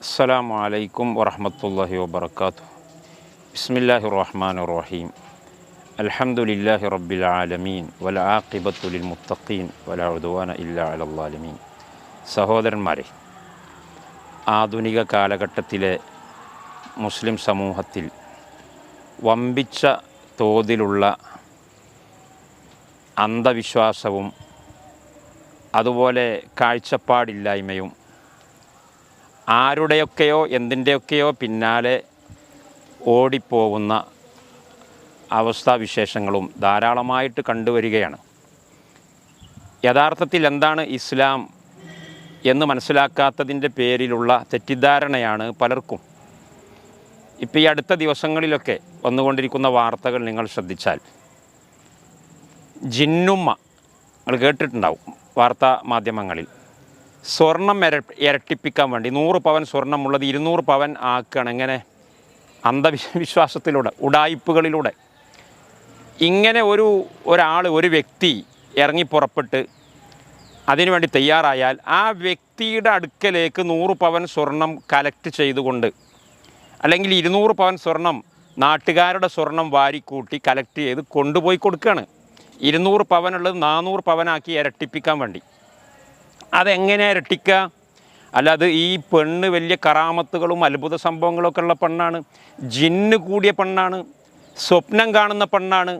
അസ്സലാമു അലൈക്കും വറഹ്മത്തുള്ളാഹി വബറകാതുഹു. ബിസ്മില്ലാഹിർ റഹ്മാനിർ റഹീം. അൽഹംദുലില്ലാഹി റബ്ബിൽ ആലമീൻ വൽ ആഖിബത്തു ലിൽ മുത്തഖീൻ വലാ ഉദ്വാന ഇല്ലാ അലൽ ളാലിമീൻ. സഹോദരന്മാരെ, ആധുനിക കാലഘട്ടത്തിലെ മുസ്ലിം സമൂഹത്തിൽ വമ്പിച്ച തോതിലുള്ള അന്ധവിശ്വാസവും അതുപോലെ കാഴ്ചപ്പാടില്ലായ്മയും ആരുടെയൊക്കെയോ എന്തിൻ്റെയൊക്കെയോ പിന്നാലെ ഓടിപ്പോകുന്ന അവസ്ഥാവിശേഷങ്ങളും ധാരാളമായിട്ട് കണ്ടുവരികയാണ്. യഥാർത്ഥത്തിൽ എന്താണ് ഇസ്ലാം എന്ന് മനസ്സിലാക്കാത്തതിൻ്റെ പേരിലുള്ള തെറ്റിദ്ധാരണയാണ് പലർക്കും. ഇപ്പോൾ ഈ അടുത്ത ദിവസങ്ങളിലൊക്കെ വന്നുകൊണ്ടിരിക്കുന്ന വാർത്തകൾ നിങ്ങൾ ശ്രദ്ധിച്ചാൽ, ജിന്നുമ്മ നിങ്ങൾ കേട്ടിട്ടുണ്ടാവും വാർത്താ മാധ്യമങ്ങളിൽ. സ്വർണം ഇരട്ടിപ്പിക്കാൻ വേണ്ടി 100 പവൻ സ്വർണ്ണമുള്ളത് 200 പവൻ ആക്കുകയാണ്. എങ്ങനെ? അന്ധവിശ്വാസത്തിലൂടെ, ഉഡായിപ്പുകളിലൂടെ. ഇങ്ങനെ ഒരു വ്യക്തി ഇറങ്ങി പുറപ്പെട്ട് അതിനുവേണ്ടി തയ്യാറായാൽ ആ വ്യക്തിയുടെ അടുക്കലേക്ക് 100 പവൻ സ്വർണം കലക്ട് ചെയ്തുകൊണ്ട്, അല്ലെങ്കിൽ 200 പവൻ സ്വർണം നാട്ടുകാരുടെ സ്വർണം വാരിക്കൂട്ടി കലക്ട് ചെയ്ത് കൊണ്ടുപോയി കൊടുക്കുകയാണ്. 200 പവനുള്ളത് 400 പവനാക്കി ഇരട്ടിപ്പിക്കാൻ വേണ്ടി. അതെങ്ങനെ ഇരട്ടിക്കുക? അല്ലാതെ ഈ പെണ്ണ് വലിയ കറാമത്തുകളും അത്ഭുത സംഭവങ്ങളൊക്കെ ഉള്ള പെണ്ണാണ്, ജിന്ന് കൂടിയ പെണ്ണാണ്, സ്വപ്നം കാണുന്ന പെണ്ണാണ്,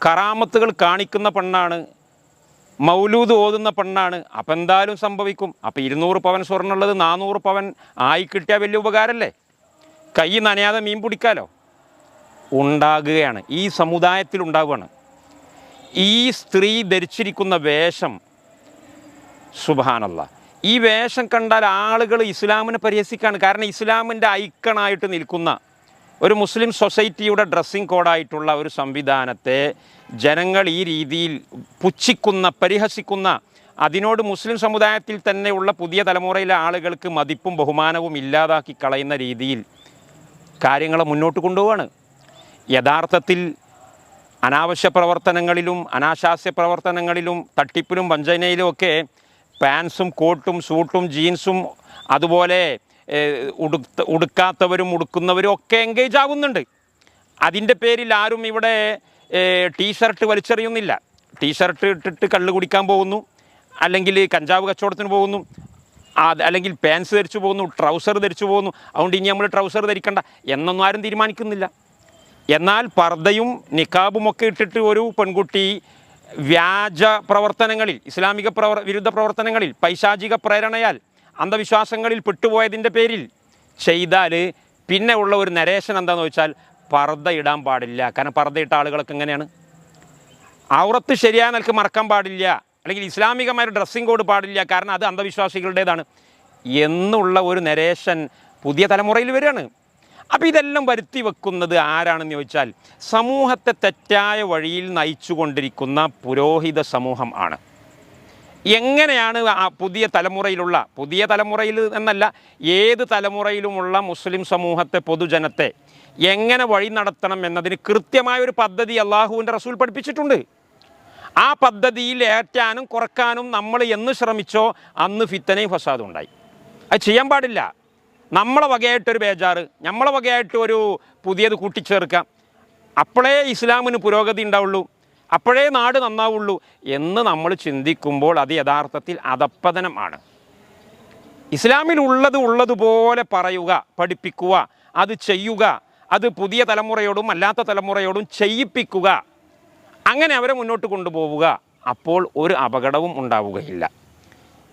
കറാമത്തുകൾ കാണിക്കുന്ന പെണ്ണാണ്, മൗലൂദ് ഓതുന്ന പെണ്ണാണ്. അപ്പം എന്തായാലും സംഭവിക്കും. അപ്പോൾ 200 പവൻ സ്വർണ്ണമുള്ളത് 400 പവൻ ആയി കിട്ടിയാൽ വലിയ ഉപകാരമല്ലേ? കൈ നനയാതെ മീൻ പിടിക്കാലോ. ഉണ്ടാകുകയാണ്, ഈ സമുദായത്തിൽ ഉണ്ടാവുകയാണ്. ഈ സ്ത്രീ ധരിച്ചിരിക്കുന്ന വേഷം, സുബ്ഹാനല്ലാഹ്, ഈ വേഷം കണ്ടാൽ ആളുകൾ ഇസ്ലാമിനെ പരിഹസിക്കുകയാണ്. കാരണം ഇസ്ലാമിൻ്റെ ഐക്കണായിട്ട് നിൽക്കുന്ന ഒരു മുസ്ലിം സൊസൈറ്റിയുടെ ഡ്രസ്സിങ് കോഡായിട്ടുള്ള ഒരു സംവിധാനത്തെ ജനങ്ങൾ ഈ രീതിയിൽ പുച്ഛിക്കുന്ന, പരിഹസിക്കുന്ന, അതിനോട് മുസ്ലിം സമുദായത്തിൽ തന്നെയുള്ള പുതിയ തലമുറയിലെ ആളുകൾക്ക് മതിപ്പും ബഹുമാനവും ഇല്ലാതാക്കി കളയുന്ന രീതിയിൽ കാര്യങ്ങൾ മുന്നോട്ട് കൊണ്ടുപോവാണ്. യഥാർത്ഥത്തിൽ അനാവശ്യ പ്രവർത്തനങ്ങളിലും അനാശാസ്യ പ്രവർത്തനങ്ങളിലും തട്ടിപ്പിലും വഞ്ചനയിലും ഒക്കെ പാൻസും കോട്ടും സൂട്ടും ജീൻസും അതുപോലെ ഉടുക്കാത്തവരും ഉടുക്കുന്നവരും ഒക്കെ എൻഗേജ് ആകുന്നുണ്ട്. അതിൻ്റെ പേരിൽ ആരും ഇവിടെ ടീഷർട്ട് വലിച്ചെറിയുന്നില്ല. ടീഷർട്ട് ഇട്ടിട്ട് കള്ള് കുടിക്കാൻ പോകുന്നു, അല്ലെങ്കിൽ കഞ്ചാവ് കച്ചവടത്തിന് പോകുന്നു, അല്ലെങ്കിൽ പാൻസ് ധരിച്ചു പോകുന്നു, ട്രൗസർ ധരിച്ചു പോകുന്നു. അതുകൊണ്ട് ഇനി നമ്മൾ ട്രൗസർ ധരിക്കണ്ട എന്നൊന്നും ആരും തീരുമാനിക്കുന്നില്ല. എന്നാൽ പർദ്ദയും നിക്കാബുമൊക്കെ ഇട്ടിട്ട് ഒരു പെൺകുട്ടി വ്യാജ പ്രവർത്തനങ്ങളിൽ, ഇസ്ലാമിക വിരുദ്ധ പ്രവർത്തനങ്ങളിൽ, പൈശാചിക പ്രേരണയാൽ അന്ധവിശ്വാസങ്ങളിൽ പെട്ടുപോയതിൻ്റെ പേരിൽ ചെയ്താൽ പിന്നെ ഉള്ള ഒരു നരേഷൻ എന്താണെന്ന് വെച്ചാൽ പർദ്ദ ഇടാൻ പാടില്ല. കാരണം പർദ്ദ ഇട്ട ആളുകളൊക്കെ എങ്ങനെയാണ്? ഔറത്ത് ശരിയായ നിലക്ക് മറക്കാൻ പാടില്ല, അല്ലെങ്കിൽ ഇസ്ലാമികമായ ഡ്രസ്സിങ് കോഡ് പാടില്ല, കാരണം അത് അന്ധവിശ്വാസികളുടേതാണ് എന്നുള്ള ഒരു നരേഷൻ പുതിയ തലമുറയിൽ വരികയാണ്. അപ്പോൾ ഇതെല്ലാം വരുത്തി വെക്കുന്നത് ആരാണെന്ന് ചോദിച്ചാൽ സമൂഹത്തെ തെറ്റായ വഴിയിൽ നയിച്ചു കൊണ്ടിരിക്കുന്ന പുരോഹിത സമൂഹം ആണ്. എങ്ങനെയാണ് ആ പുതിയ തലമുറയിൽ എന്നല്ല, ഏത് തലമുറയിലുമുള്ള മുസ്ലിം സമൂഹത്തെ, പൊതുജനത്തെ എങ്ങനെ വഴി നടത്തണം എന്നതിന് കൃത്യമായൊരു പദ്ധതി അള്ളാഹുവിൻ്റെ റസൂൽ പഠിപ്പിച്ചിട്ടുണ്ട്. ആ പദ്ധതിയിൽ ഏറ്റാനും കുറക്കാനും നമ്മൾ എന്ന് ശ്രമിച്ചോ അന്ന് ഫിത്തനയും ഫസാദും ഉണ്ടായി. അത് ചെയ്യാൻ പാടില്ല. നമ്മളെ വകയായിട്ടൊരു ബേജാറ്, നമ്മളെ വകയായിട്ട് ഒരു പുതിയത് കൂട്ടിച്ചേർക്കാം, അപ്പോഴേ ഇസ്ലാമിന് പുരോഗതി ഉണ്ടാവുള്ളൂ, അപ്പോഴേ നാട് നന്നാവുള്ളൂ എന്ന് നമ്മൾ ചിന്തിക്കുമ്പോൾ അത് യഥാർത്ഥത്തിൽ അധപ്പതനമാണ്. ഇസ്ലാമിൽ ഉള്ളതുപോലെ പറയുക, പഠിപ്പിക്കുക, അത് ചെയ്യുക, അത് പുതിയ തലമുറയോടും അല്ലാത്ത തലമുറയോടും ചെയ്യിപ്പിക്കുക, അങ്ങനെ അവരെ മുന്നോട്ട് കൊണ്ടുപോവുക. അപ്പോൾ ഒരു അപകടവും ഉണ്ടാവുകയില്ല.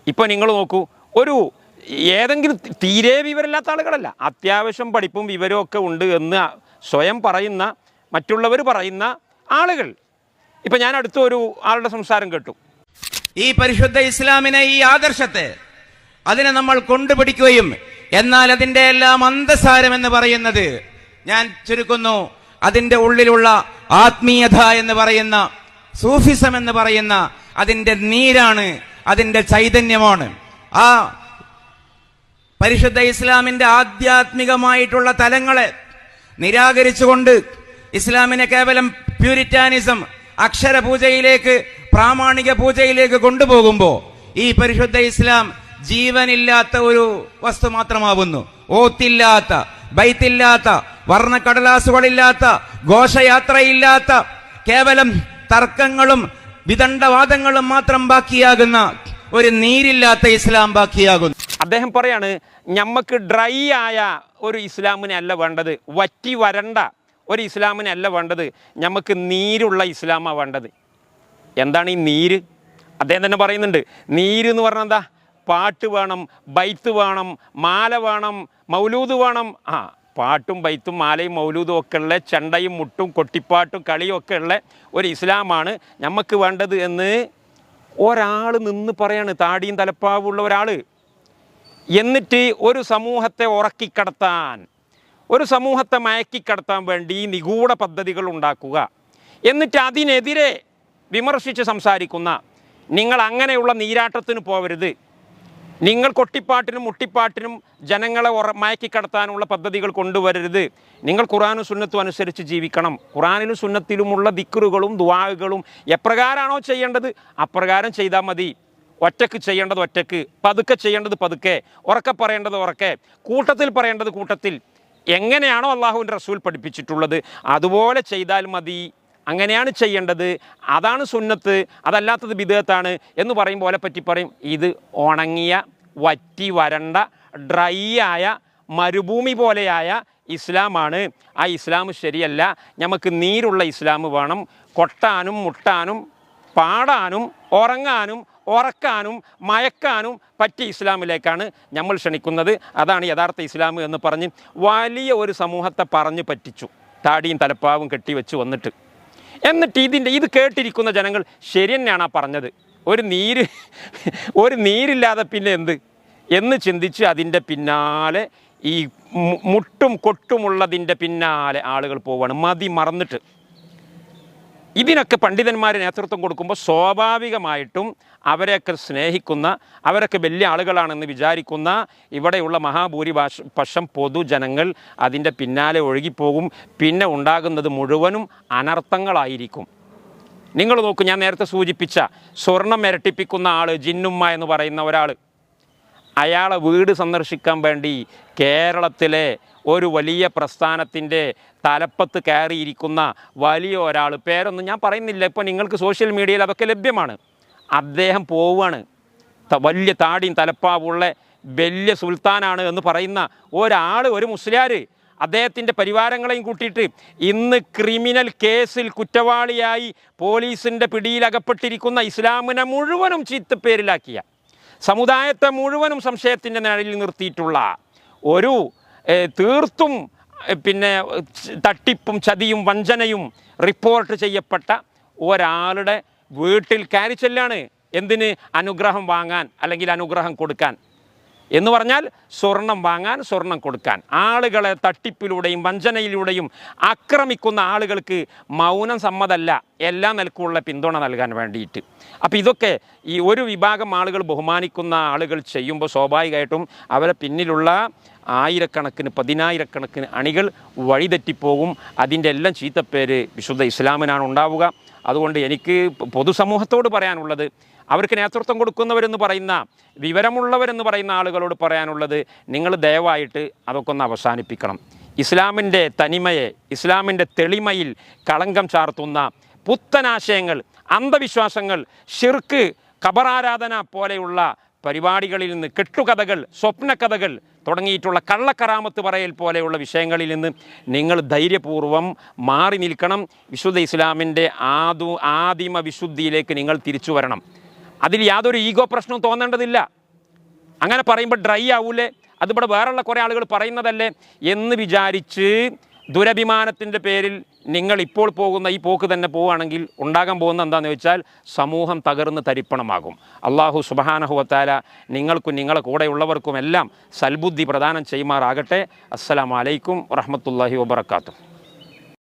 ഇപ്പോൾ നിങ്ങൾ നോക്കൂ, ഏതെങ്കിലും തീരെ വിവരമില്ലാത്ത ആളുകളല്ല, അത്യാവശ്യം പഠിപ്പും വിവരവും ഒക്കെ ഉണ്ട് എന്ന് സ്വയം പറയുന്ന, മറ്റുള്ളവർ പറയുന്ന ആളുകൾ. ഇപ്പം ഞാൻ അടുത്ത ഒരു ആളുടെ സംസാരം കേട്ടു. ഈ പരിശുദ്ധ ഇസ്ലാമിനെ, ഈ ആദർശത്തെ, അതിനെ നമ്മൾ കൊണ്ടുപിടിക്കുകയും, എന്നാൽ അതിൻ്റെ എല്ലാം അന്തസാരം എന്ന് പറയുന്നത്, ഞാൻ ചുരുക്കുന്നു, അതിൻ്റെ ഉള്ളിലുള്ള ആത്മീയത എന്ന് പറയുന്ന, സൂഫിസം എന്ന് പറയുന്ന അതിൻ്റെ നീരാണ്, അതിൻ്റെ ചൈതന്യമാണ്. ആ പരിശുദ്ധ ഇസ്ലാമിന്റെ ആധ്യാത്മികമായിട്ടുള്ള തലങ്ങളെ നിരാകരിച്ചുകൊണ്ട് ഇസ്ലാമിനെ കേവലം പ്യൂരിറ്റാനിസം, അക്ഷരപൂജയിലേക്ക്, പ്രാമാണിക പൂജയിലേക്ക് കൊണ്ടുപോകുമ്പോൾ ഈ പരിശുദ്ധ ഇസ്ലാം ജീവനില്ലാത്ത ഒരു വസ്തു മാത്രമാവുന്നു. ഓത്തില്ലാത്ത, ബൈത്തില്ലാത്ത, വർണ്ണക്കടലാസുകളില്ലാത്ത, ഘോഷയാത്രയില്ലാത്ത, കേവലം തർക്കങ്ങളും വിദണ്ഡവാദങ്ങളും മാത്രം ബാക്കിയാകുന്ന ഒരു നീരില്ലാത്ത ഇസ്ലാം ബാക്കിയാകുന്നു. അദ്ദേഹം പറയാണ്, ഞമ്മക്ക് ഡ്രൈ ആയ ഒരു ഇസ്ലാമിനെ അല്ല വേണ്ടത്, വറ്റി വരണ്ട ഒരു ഇസ്ലാമിനെ അല്ല വേണ്ടത്, ഞമ്മക്ക് നീരുള്ള ഇസ്ലാമാണ് വേണ്ടത്. എന്താണ് ഈ നീര്? അദ്ദേഹം തന്നെ പറയുന്നുണ്ട്, നീര് എന്ന് പറഞ്ഞാൽ എന്താ? പാട്ട് വേണം, ബൈത്ത് വേണം, മാല വേണം, മൗലൂദ് വേണം. പാട്ടും ബൈത്തും മാലയും മൗലൂദും ഒക്കെ ഉള്ള, ചെണ്ടയും മുട്ടും കൊട്ടിപ്പാട്ടും കളിയും ഒക്കെ ഉള്ള ഒരു ഇസ്ലാമാണ് നമുക്ക് വേണ്ടത് എന്ന് ഒരാൾ നിന്ന് പറയാണ്, താടിയും തലപ്പാവുള്ള ഒരാൾ. എന്നിട്ട് ഒരു സമൂഹത്തെ ഉറക്കിക്കടത്താൻ, ഒരു സമൂഹത്തെ മയക്കിക്കടത്താൻ വേണ്ടി നിഗൂഢ പദ്ധതികൾ ഉണ്ടാക്കുക, എന്നിട്ട് അതിനെതിരെ വിമർശിച്ച് സംസാരിക്കുന്ന, നിങ്ങൾ അങ്ങനെയുള്ള നീരാട്ടത്തിന് പോവരുത്, നിങ്ങൾ കൊട്ടിപ്പാട്ടിനും മുട്ടിപ്പാട്ടിനും ജനങ്ങളെ മയക്കിക്കടത്താനുള്ള പദ്ധതികൾ കൊണ്ടുവരരുത്, നിങ്ങൾ ഖുർആനും സുന്നത്തും അനുസരിച്ച് ജീവിക്കണം, ഖുർആനിലും സുന്നത്തിലുമുള്ള ദിക്റുകളും ദുആകളും എപ്രകാരമാണോ ചെയ്യേണ്ടത് അപ്രകാരം ചെയ്താൽ മതി, ഒറ്റക്ക് ചെയ്യേണ്ടത് ഒറ്റക്ക്, പതുക്കെ ചെയ്യേണ്ടത് പതുക്കെ, ഉറക്കെ പറയേണ്ടത് ഉറക്കെ, കൂട്ടത്തിൽ പറയേണ്ടത് കൂട്ടത്തിൽ, എങ്ങനെയാണോ അള്ളാഹുവിൻ്റെ റസൂൽ പഠിപ്പിച്ചിട്ടുള്ളത് അതുപോലെ ചെയ്താൽ മതി, അങ്ങനെയാണ് ചെയ്യേണ്ടത്, അതാണ് സുന്നത്ത്, അതല്ലാത്തത് ബിദ്അത്താണ് എന്ന് പറയുമ്പോൾ ഓലെ പറ്റി പറയും, ഇത് ഉണങ്ങിയ വറ്റി വരണ്ട ഡ്രൈ ആയ മരുഭൂമി പോലെയായ ഇസ്ലാമാണ്, ആ ഇസ്ലാം ശരിയല്ല, നമുക്ക് നീരുള്ള ഇസ്ലാം വേണം, കൊട്ടാനും മുട്ടാനും പാടാനും ഉറങ്ങാനും ഉറക്കാനും മയക്കാനും പറ്റിയ ഇസ്ലാമിലേക്കാണ് നമ്മൾ ക്ഷണിക്കുന്നത്, അതാണ് യഥാർത്ഥ ഇസ്ലാം എന്ന് പറഞ്ഞ് വലിയ ഒരു സമൂഹത്തെ പറഞ്ഞു പറ്റിച്ചു, താടിയും തലപ്പാവും കെട്ടിവെച്ച് വന്നിട്ട്. എന്നിട്ട് ഇത് കേട്ടിരിക്കുന്ന ജനങ്ങൾ ശരി തന്നെയാണ് ആ പറഞ്ഞത്, ഒരു നീരില്ലാതെ പിന്നെ എന്ത് എന്ന് ചിന്തിച്ച് അതിൻ്റെ പിന്നാലെ, ഈ മുട്ടും കൊട്ടുമുള്ളതിൻ്റെ പിന്നാലെ ആളുകൾ പോവുകയാണ്, മതി മറന്നിട്ട്. ഇതിനൊക്കെ പണ്ഡിതന്മാർ നേതൃത്വം കൊടുക്കുമ്പോൾ സ്വാഭാവികമായിട്ടും അവരെയൊക്കെ സ്നേഹിക്കുന്ന, അവരൊക്കെ വലിയ ആളുകളാണെന്ന് വിചാരിക്കുന്ന ഇവിടെയുള്ള മഹാഭൂരിപക്ഷം പൊതുജനങ്ങൾ അതിൻ്റെ പിന്നാലെ ഒഴുകിപ്പോകും. പിന്നെ ഉണ്ടാകുന്നത് മുഴുവനും അനർത്ഥങ്ങളായിരിക്കും. നിങ്ങൾ നോക്കൂ, ഞാൻ നേരത്തെ സൂചിപ്പിച്ച സ്വർണം ഇരട്ടിപ്പിക്കുന്ന ആൾ, ജിന്നുമ്മ എന്ന് പറയുന്ന ഒരാൾ, അയാളെ വീട് സന്ദർശിക്കാൻ വേണ്ടി കേരളത്തിലെ ഒരു വലിയ പ്രസ്ഥാനത്തിൻ്റെ തലപ്പത്ത് കയറിയിരിക്കുന്ന വലിയ ഒരാൾ, പേരൊന്നും ഞാൻ പറയുന്നില്ല, ഇപ്പോൾ നിങ്ങൾക്ക് സോഷ്യൽ മീഡിയയിൽ അതൊക്കെ ലഭ്യമാണ്, അദ്ദേഹം പോവുകയാണ്, വലിയ താടിയും തലപ്പാവുള്ള വലിയ സുൽത്താനാണ് എന്ന് പറയുന്ന ഒരാൾ, ഒരു മുസ്ലിയാർ, അദ്ദേഹത്തിൻ്റെ പരിവാരങ്ങളെയും കൂട്ടിയിട്ട് ഇന്ന് ക്രിമിനൽ കേസിൽ കുറ്റവാളിയായി പോലീസിൻ്റെ പിടിയിലകപ്പെട്ടിരിക്കുന്ന ഇസ്ലാമിനെ മുഴുവനും ചീത്തപ്പേരിലാക്കിയ, സമുദായത്തെ മുഴുവനും സംശയത്തിൻ്റെ നിഴലിൽ നിർത്തിയിട്ടുള്ള ഒരു തീർത്തും പിന്നെ തട്ടിപ്പും ചതിയും വഞ്ചനയും റിപ്പോർട്ട് ചെയ്യപ്പെട്ട ഒരാളുടെ വീട്ടിൽ കയറി ചെല്ലാണ്. എന്തിന്? അനുഗ്രഹം വാങ്ങാൻ, അല്ലെങ്കിൽ അനുഗ്രഹം കൊടുക്കാൻ എന്ന് പറഞ്ഞാൽ സ്വർണം വാങ്ങാൻ, സ്വർണം കൊടുക്കാൻ. ആളുകളെ തട്ടിപ്പിലൂടെയും വഞ്ചനയിലൂടെയും ആക്രമിക്കുന്ന ആളുകൾക്ക് മൗനം സമ്മതമല്ല, എല്ലാ നിലക്കുമുള്ള പിന്തുണ നൽകാൻ വേണ്ടിയിട്ട്. അപ്പോൾ ഇതൊക്കെ ഈ ഒരു വിഭാഗം ആളുകൾ ബഹുമാനിക്കുന്ന ആളുകൾ ചെയ്യുമ്പോൾ സ്വാഭാവികമായിട്ടും അവരെ പിന്നിലുള്ള ആയിരക്കണക്കിന് പതിനായിരക്കണക്കിന് അണികൾ വഴിതെറ്റിപ്പോകും. അതിൻ്റെ എല്ലാം ചീത്തപ്പേര് വിശുദ്ധ ഇസ്ലാമിനാണ് ഉണ്ടാവുക. അതുകൊണ്ട് എനിക്ക് പൊതുസമൂഹത്തോട് പറയാനുള്ളത്, അവർക്ക് നേതൃത്വം കൊടുക്കുന്നവരെന്ന് പറയുന്ന, വിവരമുള്ളവരെന്ന് പറയുന്ന ആളുകളോട് പറയാനുള്ളത്, നിങ്ങൾ ദയവായിട്ട് അതൊക്കെ ഒന്ന് അവസാനിപ്പിക്കണം. ഇസ്ലാമിൻ്റെ തനിമയെ, ഇസ്ലാമിൻ്റെ തെളിമയിൽ കളങ്കം ചാർത്തുന്ന പുത്തനാശയങ്ങൾ, അന്ധവിശ്വാസങ്ങൾ, ഷിർക്ക്, ഖബറാരാധന പോലെയുള്ള പരിപാടികളിൽ നിന്ന്, കെട്ടുകഥകൾ, സ്വപ്നകഥകൾ തുടങ്ങിയിട്ടുള്ള കള്ളക്കറാമത്ത് പറയൽ പോലെയുള്ള വിഷയങ്ങളിൽ നിന്ന് നിങ്ങൾ ധൈര്യപൂർവ്വം മാറി നിൽക്കണം. വിശുദ്ധ ഇസ്ലാമിൻ്റെ ആദിമ വിശുദ്ധിയിലേക്ക് നിങ്ങൾ തിരിച്ചു വരണം. അതിൽ യാതൊരു ഈഗോ പ്രശ്നവും തോന്നേണ്ടതില്ല. അങ്ങനെ പറയുമ്പോൾ ഡ്രൈ ആവൂലേ, അതിവിടെ വേറെയുള്ള കുറേ ആളുകൾ പറയുന്നതല്ലേ എന്ന് വിചാരിച്ച് ദുരഭിമാനത്തിൻ്റെ പേരിൽ നിങ്ങൾ ഇപ്പോൾ പോകുന്ന ഈ പോക്ക് തന്നെ പോവുകയാണെങ്കിൽ ഉണ്ടാകാൻ പോകുന്ന എന്താണെന്ന് വെച്ചാൽ സമൂഹം തകർന്ന് തരിപ്പണമാകും. അള്ളാഹു സുബ്ഹാനഹു വ തആല നിങ്ങൾക്കും നിങ്ങളെ കൂടെയുള്ളവർക്കും എല്ലാം സൽബുദ്ധി പ്രദാനം ചെയ്യുമാറാകട്ടെ. അസ്സലാമു അലൈക്കും വറഹ്മത്തുള്ളാഹി വബറകാതുഹു.